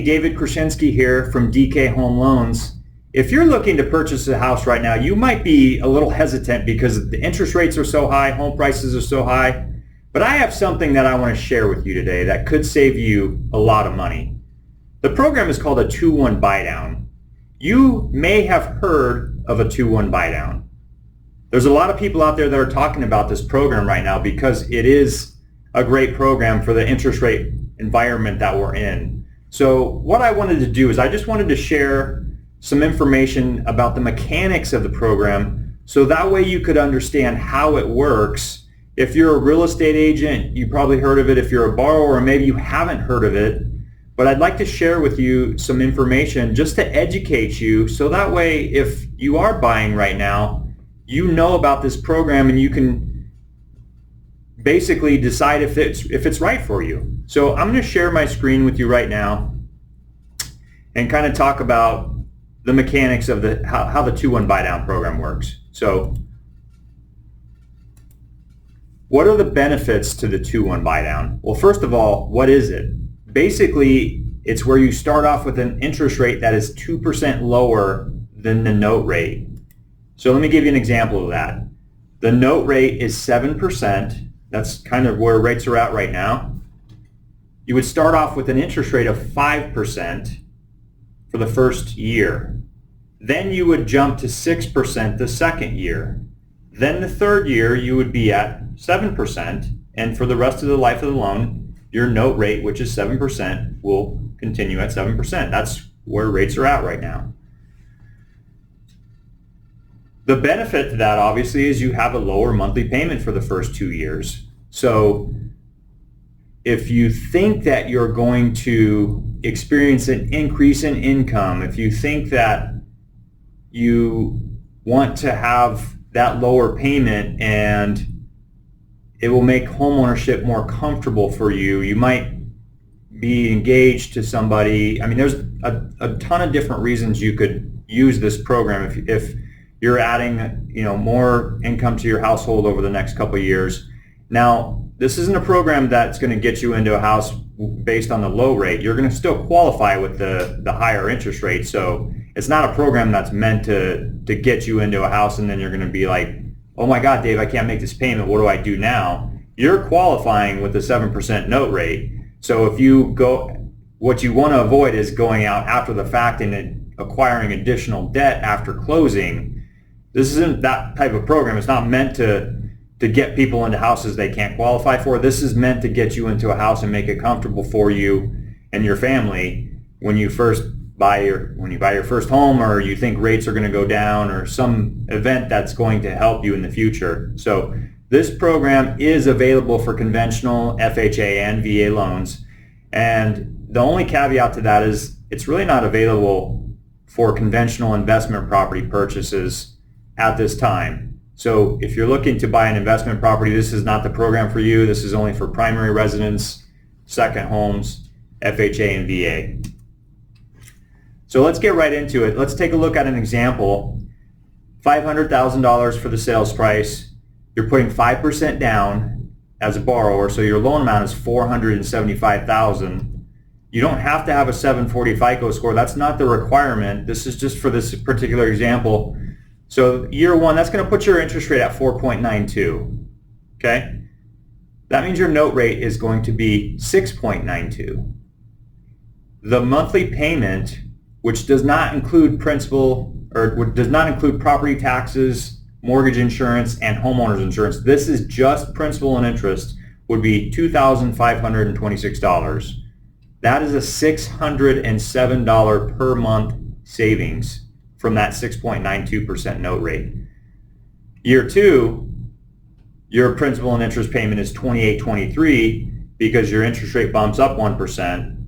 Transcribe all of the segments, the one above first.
Hey, David Krasinski here from DK Home Loans. If you're looking to purchase a house right now, you might be a little hesitant because the interest rates are so high, home prices are so high. But I have something that I want to share with you today that could save you a lot of money. The program is called a 2-1 Buydown. You may have heard of a 2-1 Buydown. There's a lot of people out there that are talking about this program right now because it is a great program for the interest rate environment that we're in. So what I wanted to do is I just wanted to share some information about the mechanics of the program so that way you could understand how it works. If you're a real estate agent, you probably heard of it. If you're a borrower, maybe you haven't heard of it. But I'd like to share with you some information just to educate you so that way if you are buying right now, you know about this program and you can basically decide if it's right for you. So I'm going to share my screen with you right now and kind of talk about the mechanics of how the 2-1 Buydown program works. So what are the benefits to the 2-1 Buydown? Well, first of all, what is it? Basically, it's where you start off with an interest rate that is 2% lower than the note rate. So let me give you an example of that. The note rate is 7%. That's kind of where rates are at right now. You would start off with an interest rate of 5% for the first year. Then you would jump to 6% the second year. Then the third year you would be at 7%, and for the rest of the life of the loan, your note rate, which is 7%, will continue at 7%. That's where rates are at right now. The benefit to that obviously is you have a lower monthly payment for the first 2 years. So if you think that you're going to experience an increase in income, if you think that you want to have that lower payment and it will make homeownership more comfortable for you, you might be engaged to somebody. I mean, there's a ton of different reasons you could use this program if you're adding, more income to your household over the next couple of years. Now, this isn't a program that's going to get you into a house based on the low rate. You're going to still qualify with the higher interest rate. So it's not a program that's meant to get you into a house and then you're going to be like, oh my God, Dave, I can't make this payment. What do I do now? You're qualifying with the 7% note rate. So if you go, what you want to avoid is going out after the fact and acquiring additional debt after closing. This isn't that type of program. It's not meant to get people into houses they can't qualify for. This is meant to get you into a house and make it comfortable for you and your family when you buy your first home, or you think rates are going to go down, or some event that's going to help you in the future. So this program is available for conventional FHA and VA loans. And the only caveat to that is it's really not available for conventional investment property purchases at this time. So if you're looking to buy an investment property, this is not the program for you. This is only for primary residence, second homes, FHA and VA. So let's get right into it. Let's take a look at an example. $500,000 for the sales price. You're putting 5% down as a borrower, so your loan amount is $475,000. You don't have to have a 740 FICO score. That's not the requirement. This is just for this particular example. So year one, that's going to put your interest rate at 4.92. Okay? That means your note rate is going to be 6.92. The monthly payment, which does not include principal, or does not include property taxes, mortgage insurance, and homeowners insurance, this is just principal and interest, would be $2,526. That is a $607 per month savings from that 6.92% note rate. Year two, your principal and interest payment is $2,823 because your interest rate bumps up 1%.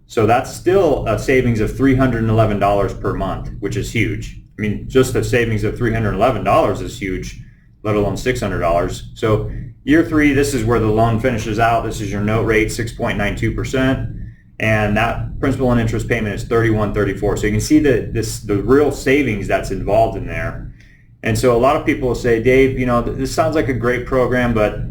So that's still a savings of $311 per month, which is huge. I mean, just a savings of $311 is huge, let alone $600. So year three, this is where the loan finishes out. This is your note rate, 6.92%. And that principal and interest payment is $31.34. So you can see the real savings that's involved in there. And so a lot of people will say, Dave, this sounds like a great program, but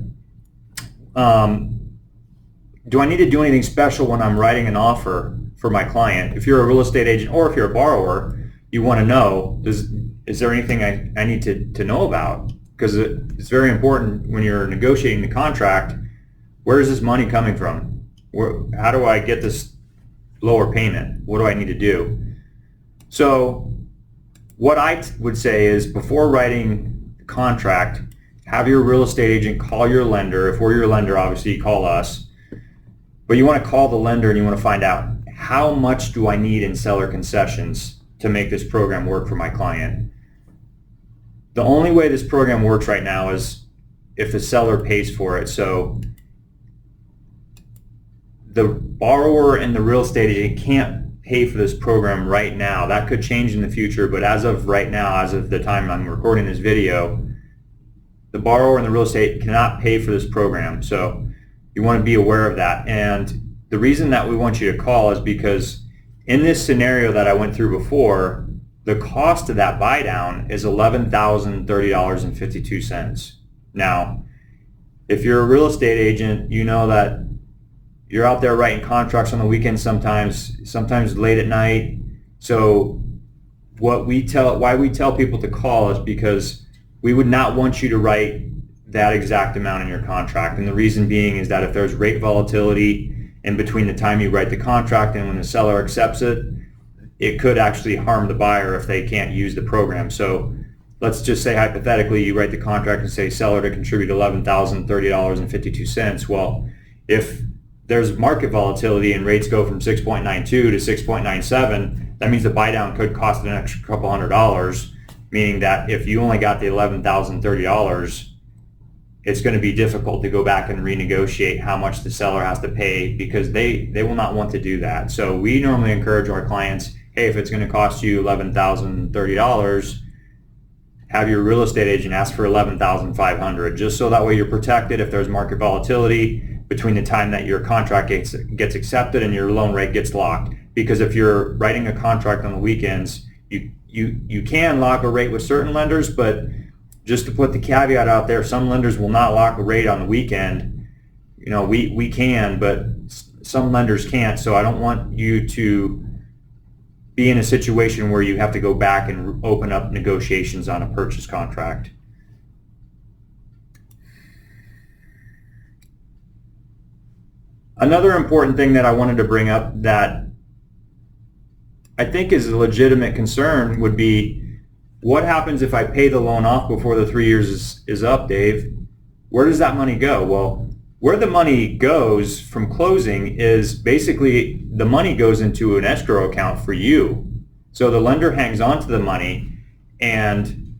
do I need to do anything special when I'm writing an offer for my client. If you're a real estate agent or if you're a borrower, you want to know, is there anything I need to know about? Because it's very important when you're negotiating the contract, where is this money coming from? How do I get this lower payment? What do I need to do? So what I would say is, before writing the contract, have your real estate agent call your lender. If we're your lender, obviously you call us. But you want to call the lender and you want to find out, how much do I need in seller concessions to make this program work for my client? The only way this program works right now is if the seller pays for it. So the borrower and the real estate agent can't pay for this program right now. That could change in the future, but as of right now, as of the time I'm recording this video, the borrower and the real estate cannot pay for this program. So you want to be aware of that. And the reason that we want you to call is because in this scenario that I went through before, the cost of that buy down is $11,030.52. Now, if you're a real estate agent, you know that you're out there writing contracts on the weekends sometimes late at night. So why we tell people to call is because we would not want you to write that exact amount in your contract. And the reason being is that if there's rate volatility in between the time you write the contract and when the seller accepts it, it could actually harm the buyer if they can't use the program. So let's just say hypothetically you write the contract and say seller to contribute $11,030.52. Well, if there's market volatility and rates go from 6.92 to 6.97, that means the buy down could cost an extra couple $100, meaning that if you only got the $11,030, it's going to be difficult to go back and renegotiate how much the seller has to pay, because they will not want to do that. So we normally encourage our clients, hey, if it's going to cost you $11,030, have your real estate agent ask for $11,500, just so that way you're protected if there's market volatility between the time that your contract gets accepted and your loan rate gets locked. Because if you're writing a contract on the weekends, you can lock a rate with certain lenders, but just to put the caveat out there, some lenders will not lock a rate on the weekend. You know, we can, but some lenders can't. So I don't want you to be in a situation where you have to go back and open up negotiations on a purchase contract. Another important thing that I wanted to bring up that I think is a legitimate concern would be, what happens if I pay the loan off before the 3 years is up, Dave? Where does that money go? Well, where the money goes from closing is basically the money goes into an escrow account for you. So the lender hangs on to the money, and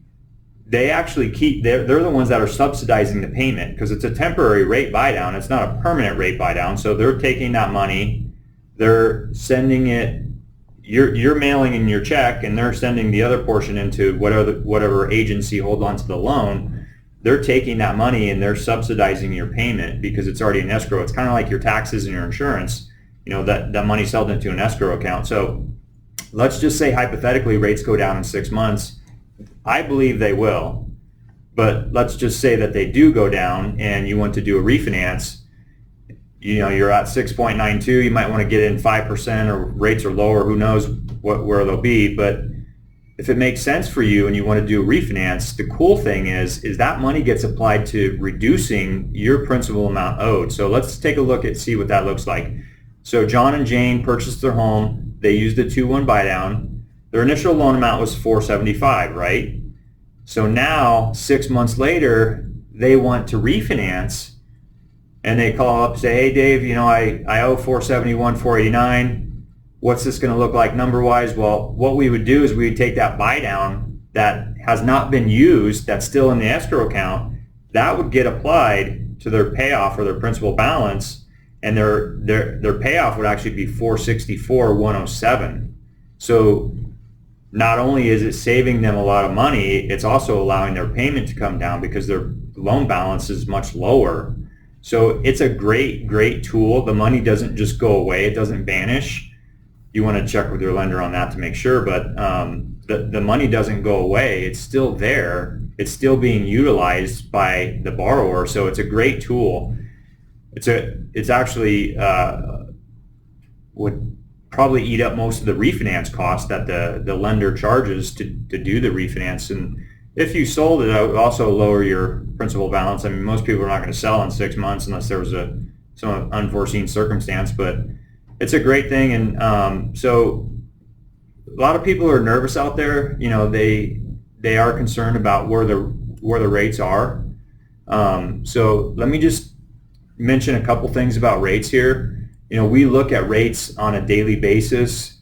they actually they're the ones that are subsidizing the payment, because it's a temporary rate buy down. It's not a permanent rate buy down. So they're taking that money, they're sending it, you're mailing in your check, and they're sending the other portion into whatever agency holds onto the loan. They're taking that money and they're subsidizing your payment because it's already in escrow. It's kind of like your taxes and your insurance. You know, that money's held into an escrow account. So let's just say hypothetically rates go down in 6 months. I believe they will, but let's just say that they do go down and you want to do a refinance. You know, you're at 6.92, you might want to get in 5%, or rates are lower, who knows where they'll be. But if it makes sense for you and you want to do a refinance, the cool thing is that money gets applied to reducing your principal amount owed. So let's take a look see what that looks like. So John and Jane purchased their home. They used a 2-1 buy down. Their initial loan amount was $475, right? So now 6 months later, they want to refinance. And they call up and say, hey, Dave, you know, I owe $471, $489. What's this going to look like number-wise? Well, what we would do is we would take that buy-down that has not been used, that's still in the escrow account, that would get applied to their payoff or their principal balance, and their payoff would actually be $464,107. So not only is it saving them a lot of money, it's also allowing their payment to come down because their loan balance is much lower. So it's a great, great tool. The money doesn't just go away. It doesn't vanish. You want to check with your lender on that to make sure, but the money doesn't go away. It's still there. It's still being utilized by the borrower. So it's a great tool. It's actually would probably eat up most of the refinance cost that the lender charges to do the refinance. And if you sold it, I would also lower your principal balance. I mean, most people are not going to sell in 6 months unless there was some unforeseen circumstance, but it's a great thing. And so a lot of people are nervous out there. You know, they are concerned about where the rates are. So let me just mention a couple things about rates here. You know, we look at rates on a daily basis.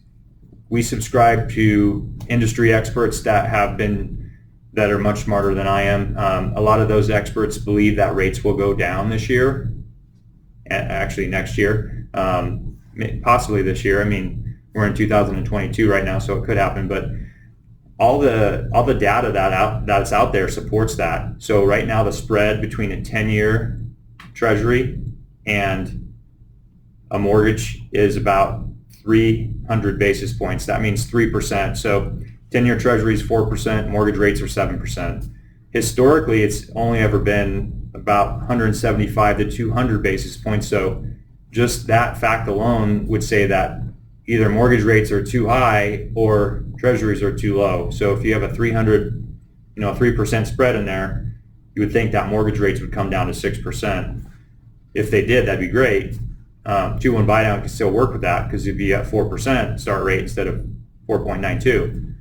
We subscribe to industry experts that are much smarter than I am. A lot of those experts believe that rates will go down this year, actually next year, possibly this year. I mean, we're in 2022 right now, so it could happen, but all the data that's out there supports that. So right now the spread between a 10-year treasury and a mortgage is about 300 basis points. That means 3%. So 10-year treasury is 4%, mortgage rates are 7%. Historically, it's only ever been about 175 to 200 basis points. So just that fact alone would say that either mortgage rates are too high or treasuries are too low. So if you have a 3% spread in there, you would think that mortgage rates would come down to 6%. If they did, that'd be great. 2-1 Buydown can still work with that because you'd be at 4% start rate instead of 4.92.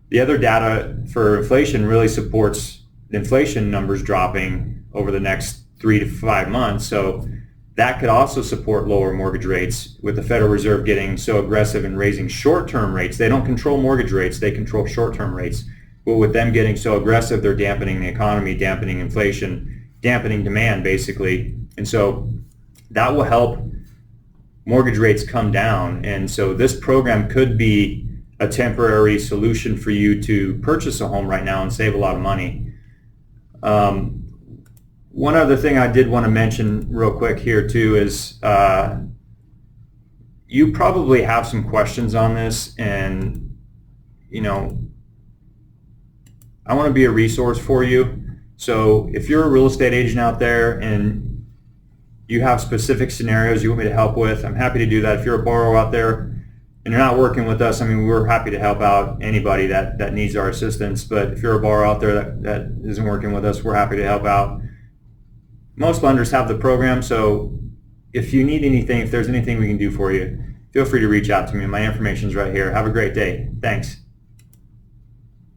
The other data for inflation really supports the inflation numbers dropping over the next 3 to 5 months. So that could also support lower mortgage rates with the Federal Reserve getting so aggressive in raising short-term rates. They don't control mortgage rates, they control short-term rates. But with them getting so aggressive, they're dampening the economy, dampening inflation, dampening demand basically. And so that will help mortgage rates come down. And so this program could be a temporary solution for you to purchase a home right now and save a lot of money. One other thing I did want to mention real quick here too is you probably have some questions on this, and you know, I want to be a resource for you. So if you're a real estate agent out there and you have specific scenarios you want me to help with, I'm happy to do that. If you're a borrower out there and you're not working with us, I mean, we're happy to help out anybody that needs our assistance. But if you're a borrower out there that isn't working with us, we're happy to help out. Most lenders have the program, so if you need anything, if there's anything we can do for you, feel free to reach out to me. My information's right here. Have a great day. Thanks.